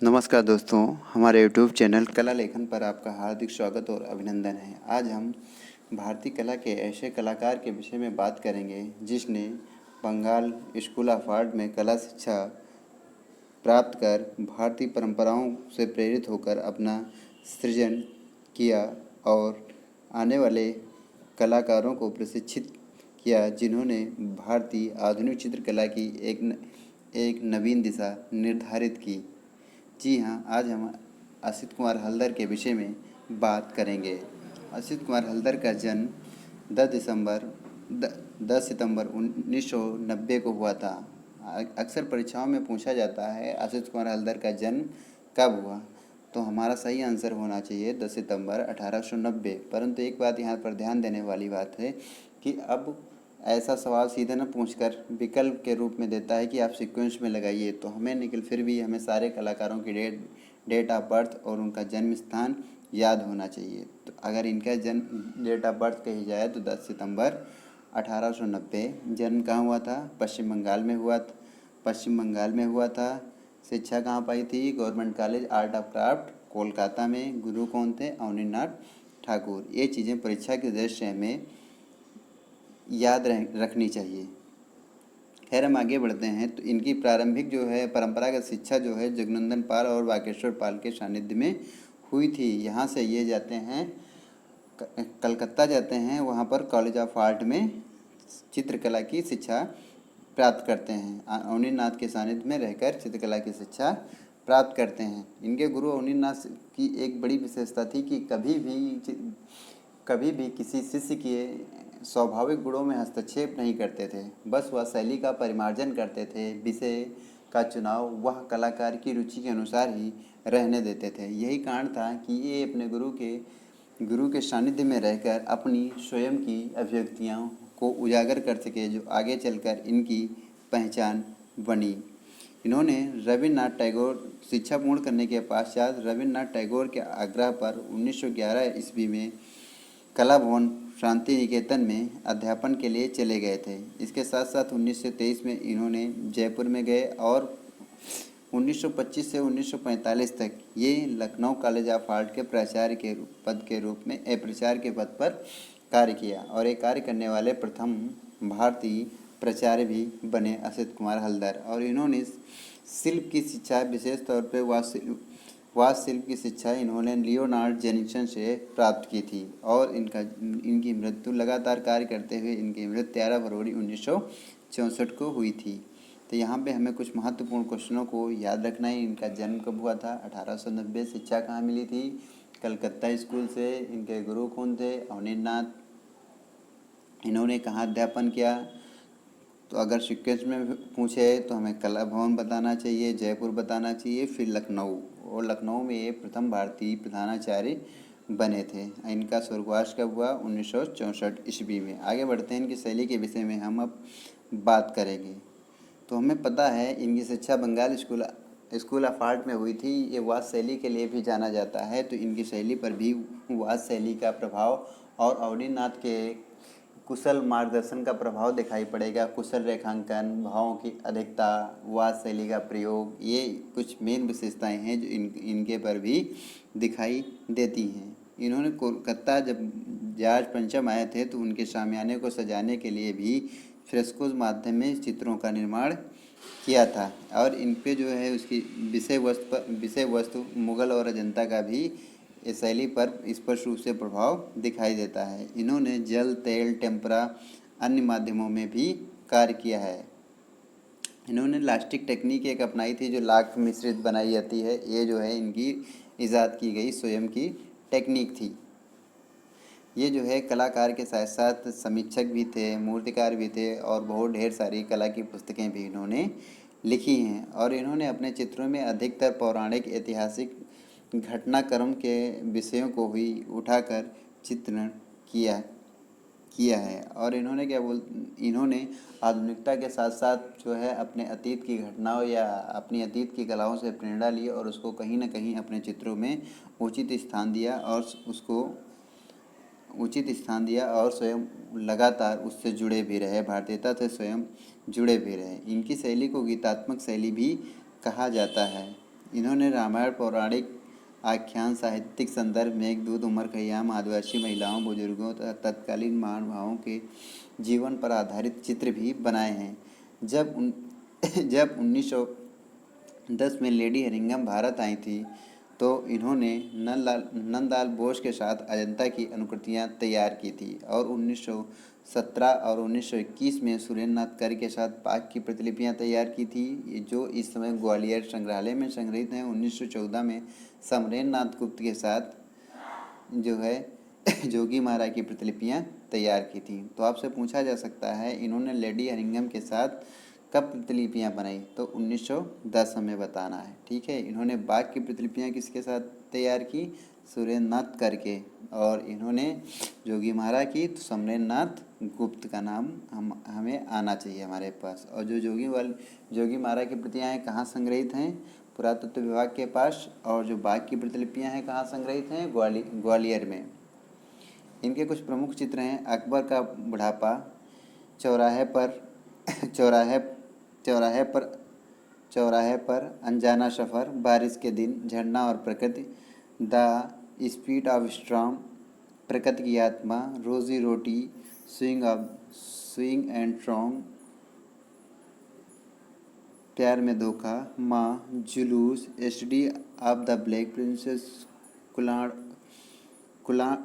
नमस्कार दोस्तों, हमारे यूट्यूब चैनल कला लेखन पर आपका हार्दिक स्वागत और अभिनंदन है। आज हम भारतीय कला के ऐसे कलाकार के विषय में बात करेंगे जिसने बंगाल स्कूल ऑफ आर्ट में कला शिक्षा प्राप्त कर भारतीय परंपराओं से प्रेरित होकर अपना सृजन किया और आने वाले कलाकारों को प्रशिक्षित किया, जिन्होंने भारतीय आधुनिक चित्रकला की एक नवीन दिशा निर्धारित की। जी हाँ, आज हम असित कुमार हल्दर के विषय में बात करेंगे। असित कुमार हल्दर का जन्म 10 सितंबर 1990 को हुआ था। अक्सर परीक्षाओं में पूछा जाता है असित कुमार हल्दर का जन्म कब हुआ, तो हमारा सही आंसर होना चाहिए 10 सितंबर 1890। परंतु एक बात यहाँ पर ध्यान देने वाली बात है कि अब ऐसा सवाल सीधे न पूछकर विकल्प के रूप में देता है कि आप सीक्वेंस में लगाइए, तो हमें निकल फिर भी हमें सारे कलाकारों की डेट ऑफ बर्थ और उनका जन्म स्थान याद होना चाहिए। तो अगर इनका जन्म डेट ऑफ बर्थ कही जाए तो 10 सितंबर 1890। जन्म कहाँ हुआ था? पश्चिम बंगाल में हुआ था। पश्चिम बंगाल में हुआ था। शिक्षा कहाँ पाई थी? Government college art of craft Kolkata में। गुरु कौन थे? अवनीनाथ ठाकुर। ये चीज़ें परीक्षा के दृष्टि से हमें याद रखनी चाहिए। खैर, हम आगे बढ़ते हैं। तो इनकी प्रारंभिक जो है परंपरागत शिक्षा जो है जगनंदन पाल और बागेश्वर पाल के सानिध्य में हुई थी। यहाँ से ये जाते हैं कलकत्ता जाते हैं, वहाँ पर कॉलेज ऑफ आर्ट में चित्रकला की शिक्षा प्राप्त करते हैं। अवनीनाथ के सानिध्य में रहकर चित्रकला की शिक्षा प्राप्त करते हैं। इनके गुरु अवनीनाथ की एक बड़ी विशेषता थी कि कभी भी किसी शिष्य के स्वाभाविक गुणों में हस्तक्षेप नहीं करते थे, बस वह शैली का परिमार्जन करते थे। विषय का चुनाव वह कलाकार की रुचि के अनुसार ही रहने देते थे। यही कारण था कि ये अपने गुरु के सानिध्य में रहकर अपनी स्वयं की अभिव्यक्तियों को उजागर कर सके, जो आगे चलकर इनकी पहचान बनी। इन्होंने रविन्द्रनाथ टैगोर शिक्षा पूर्ण करने के पश्चात रविन्द्रनाथ टैगोर के आग्रह पर 1911 ईस्वी में कला भवन शांति निकेतन में अध्यापन के लिए चले गए थे। इसके साथ साथ 1923 में इन्होंने जयपुर में गए और 1925 से 1945 तक ये लखनऊ कॉलेज ऑफ आर्ट के प्राचार्य के पद पर कार्य किया और एक कार्य करने वाले प्रथम भारतीय प्राचार्य भी बने असित कुमार हल्दर। और इन्होंने शिल्प की शिक्षा, विशेष तौर पर वास्तुशिल्प की शिक्षा इन्होंने लियोनार्ड जेनिसन से प्राप्त की थी और इनकी मृत्यु लगातार कार्य करते हुए इनकी मृत्यु 13 फरवरी 1964 को हुई थी। तो यहाँ पे हमें कुछ महत्वपूर्ण क्वेश्चनों को याद रखना है। इनका जन्म कब हुआ था? 1890। शिक्षा कहाँ मिली थी? कलकत्ता स्कूल से। इनके गुरु कौन थे? अवनीनाथ। इन्होंने कहाँ अध्यापन किया? तो अगर सीक्वेंस में पूछे तो हमें कला भवन बताना चाहिए, जयपुर बताना चाहिए, फिर लखनऊ। और लखनऊ में ये प्रथम भारतीय प्रधानाचार्य बने थे। इनका स्वर्गवास कब हुआ? 1964 ईस्वी में। आगे बढ़ते हैं, इनकी शैली के विषय में हम अब बात करेंगे। तो हमें पता है इनकी शिक्षा बंगाल स्कूल ऑफ आर्ट में हुई थी। ये वास्तु शैली के लिए भी जाना जाता है, तो इनकी शैली पर भी वास्तु शैली का प्रभाव और अवनीनाथ के कुशल मार्गदर्शन का प्रभाव दिखाई पड़ेगा। कुशल रेखांकन, भावों की अधिकता, वास्तु शैली का प्रयोग, ये कुछ मेन विशेषताएं हैं जो इनके पर भी दिखाई देती हैं। इन्होंने कोलकाता जब जॉर्ज पंचम आए थे तो उनके शामियाने को सजाने के लिए भी फ्रेस्को माध्यम में चित्रों का निर्माण किया था और इन पे जो है उसकी विषय वस्तु मुगल और अजंता का भी इस शैली पर स्पष्ट रूप से प्रभाव दिखाई देता है। इन्होंने जल, तेल, टेम्परा, अन्य माध्यमों में भी कार्य किया है। इन्होंने लास्टिक टेक्निक एक अपनाई थी जो लाख मिश्रित बनाई जाती है। ये जो है इनकी ईजाद की गई स्वयं की टेक्निक थी। ये जो है कलाकार के साथ साथ समीक्षक भी थे, मूर्तिकार भी थे और बहुत ढेर सारी कला की पुस्तकें भी इन्होंने लिखी हैं। और इन्होंने अपने चित्रों में अधिकतर पौराणिक, ऐतिहासिक घटनाक्रम के विषयों को ही उठाकर चित्रण किया है। और इन्होंने आधुनिकता के साथ साथ जो है अपने अतीत की घटनाओं या अपनी अतीत की कलाओं से प्रेरणा ली और उसको कहीं ना कहीं अपने चित्रों में उचित स्थान दिया और स्वयं लगातार उससे जुड़े भी रहे, भारतीयता से स्वयं जुड़े भी रहे। इनकी शैली को गीतात्मक शैली भी कहा जाता है। इन्होंने रामायण पौराणिक आख्यान साहित्यिक संदर्भ मेघदूत उमर खैयाम आदिवासी महिलाओं बुजुर्गों तथा तत्कालीन महानुभावों के जीवन पर आधारित चित्र भी बनाए हैं। जब 1910 में लेडी हरिंगम भारत आई थी तो इन्होंने नंदलाल बोस के साथ अजंता की अनुकृतियाँ तैयार की थी और 1917 और 1921 में सुरेंद्रनाथ कर के साथ बाघ की प्रतिलिपियाँ तैयार की थी, जो इस समय ग्वालियर संग्रहालय में संग्रहित हैं। 1914 में समरेंद्रनाथ गुप्त के साथ जो है जोगी महाराज की प्रतिलिपियाँ तैयार की थी। तो आपसे पूछा जा सकता है इन्होंने लेडी हरिंगम के साथ कब प्रतिलिपियाँ बनाई, तो 1910 हमें बताना है। ठीक है, इन्होंने बाघ की प्रतिलिपियाँ किसके साथ तैयार की, सुरेंद्रनाथ करके, और इन्होंने जोगी महाराज की तो समरेंद्रनाथ गुप्त का नाम हमें आना चाहिए हमारे पास। और जो जोगी महाराज की प्रतियाँ हैं कहाँ संग्रहित हैं, पुरातत्व विभाग के पास, और जो बाघ की प्रतिलिपियाँ हैं कहाँ संग्रहित हैं, ग्वालियर में। इनके कुछ प्रमुख चित्र हैं, अकबर का बुढ़ापा, चौराहे पर चौराहे चौराहे पर चौराहे पर अनजाना सफ़र, बारिश के दिन, झरना और प्रकृति, द स्पीड ऑफ स्ट्रॉम, प्रकृति की आत्मा, रोजी रोटी, स्विंग एंड सॉन्ग, प्यार में धोखा, माँ, जुलूस, study of the black princess, कुलाण कुलाण